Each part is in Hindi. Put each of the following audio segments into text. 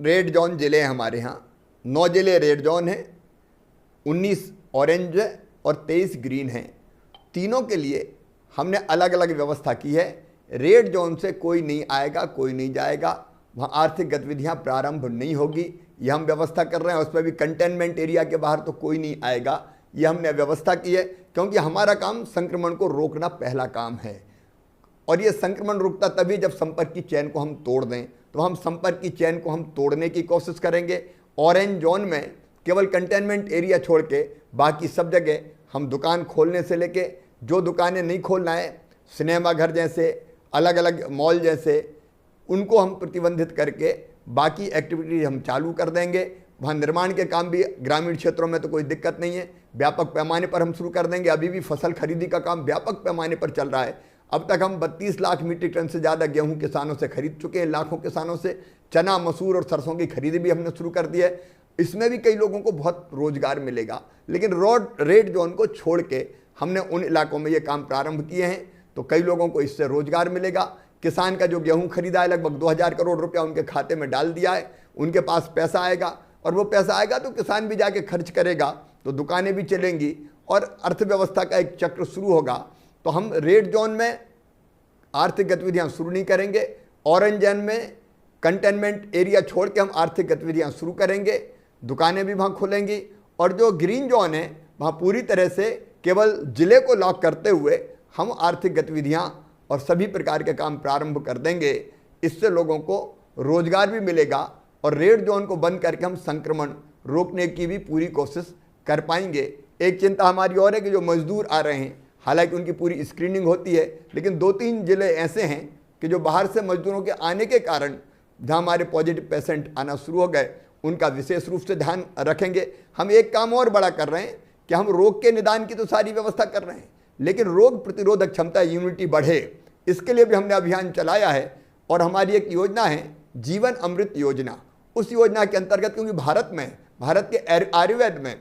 रेड जोन ज़िले हैं हमारे यहाँ। 9 ज़िले रेड जोन हैं, 19 ऑरेंज है और 23 ग्रीन हैं। तीनों के लिए हमने अलग अलग व्यवस्था की है। रेड जोन से कोई नहीं आएगा, कोई नहीं जाएगा, वहाँ आर्थिक गतिविधियाँ प्रारंभ नहीं होगी, ये हम व्यवस्था कर रहे हैं। उसमें भी कंटेनमेंट एरिया के बाहर तो कोई नहीं आएगा, ये हमने व्यवस्था की है, क्योंकि हमारा काम संक्रमण को रोकना पहला काम है। और ये संक्रमण रुकता तभी जब संपर्क की चेन को हम तोड़ दें, तो हम संपर्क की चेन को हम तोड़ने की कोशिश करेंगे। ऑरेंज जोन में केवल कंटेनमेंट एरिया छोड़ के बाकी सब जगह हम दुकान खोलने से लेके, जो दुकानें नहीं खोलना है, सिनेमा घर जैसे, अलग अलग मॉल जैसे, उनको हम प्रतिबंधित करके बाकी एक्टिविटी हम चालू कर देंगे। वहाँ निर्माण के काम भी ग्रामीण क्षेत्रों में तो कोई दिक्कत नहीं है, व्यापक पैमाने पर हम शुरू कर देंगे। अभी भी फसल खरीदी का काम व्यापक पैमाने पर चल रहा है। अब तक हम 32 लाख मीट्रिक टन से ज़्यादा गेहूं किसानों से खरीद चुके हैं, लाखों किसानों से। चना, मसूर और सरसों की खरीदी भी हमने शुरू कर दी है। इसमें भी कई लोगों को बहुत रोजगार मिलेगा। लेकिन रेड जोन को छोड़ के हमने उन इलाकों में ये काम प्रारंभ किए हैं, तो कई लोगों को इससे रोजगार मिलेगा। किसान का जो गेहूं खरीदा है, लगभग 2000 करोड़ रुपया उनके खाते में डाल दिया है, उनके पास पैसा आएगा, और वो पैसा आएगा तो किसान भी जाके खर्च करेगा, तो दुकानें भी चलेंगी और अर्थव्यवस्था का एक चक्र शुरू होगा। तो हम रेड जोन में आर्थिक गतिविधियां शुरू नहीं करेंगे, ऑरेंज जोन में कंटेनमेंट एरिया छोड़ के हम आर्थिक गतिविधियां शुरू करेंगे, दुकानें भी वहाँ खुलेंगी। और जो ग्रीन जोन है, वहाँ पूरी तरह से केवल जिले को लॉक करते हुए हम आर्थिक गतिविधियां और सभी प्रकार के काम प्रारंभ कर देंगे। इससे लोगों को रोजगार भी मिलेगा और रेड जोन को बंद करके हम संक्रमण रोकने की भी पूरी कोशिश कर पाएंगे। एक चिंता हमारी और है कि जो मजदूर आ रहे हैं, हालांकि उनकी पूरी स्क्रीनिंग होती है, लेकिन 2-3 जिले ऐसे हैं कि जो बाहर से मजदूरों के आने के कारण जहाँ हमारे पॉजिटिव पेशेंट आना शुरू हो गए, उनका विशेष रूप से ध्यान रखेंगे। हम एक काम और बड़ा कर रहे हैं कि हम रोग के निदान की तो सारी व्यवस्था कर रहे हैं, लेकिन रोग प्रतिरोधक क्षमता, इम्यूनिटी बढ़े, इसके लिए भी हमने अभियान चलाया है। और हमारी एक योजना है जीवन अमृत योजना। उस योजना के अंतर्गत, क्योंकि भारत के आयुर्वेद में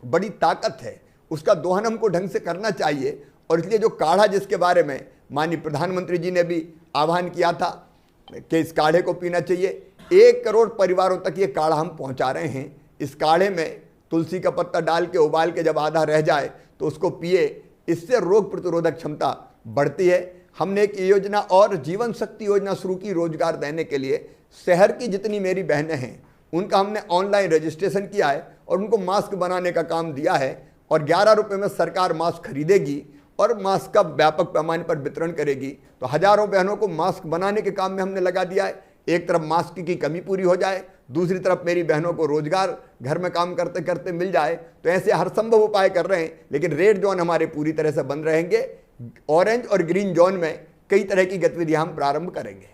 बड़ी ताकत है, उसका दोहन हमको ढंग से करना चाहिए। और इसलिए जो काढ़ा, जिसके बारे में माननीय प्रधानमंत्री जी ने भी आह्वान किया था कि इस काढ़े को पीना चाहिए, 1 करोड़ परिवारों तक ये काढ़ा हम पहुंचा रहे हैं। इस काढ़े में तुलसी का पत्ता डाल के उबाल के जब आधा रह जाए तो उसको पिए, इससे रोग प्रतिरोधक क्षमता बढ़ती है। हमने एक योजना और जीवन शक्ति योजना शुरू की रोजगार देने के लिए। शहर की जितनी मेरी बहनें हैं, उनका हमने ऑनलाइन रजिस्ट्रेशन किया है और उनको मास्क बनाने का काम दिया है। और 11 रुपये में सरकार मास्क खरीदेगी और मास्क का व्यापक पैमाने पर वितरण करेगी। तो हजारों बहनों को मास्क बनाने के काम में हमने लगा दिया है। एक तरफ मास्क की कमी पूरी हो जाए, दूसरी तरफ मेरी बहनों को रोजगार घर में काम करते करते मिल जाए। तो ऐसे हर संभव उपाय कर रहे हैं, लेकिन रेड जोन हमारे पूरी तरह से बंद रहेंगे। ऑरेंज और ग्रीन जोन में कई तरह की गतिविधियां हम प्रारंभ करेंगे।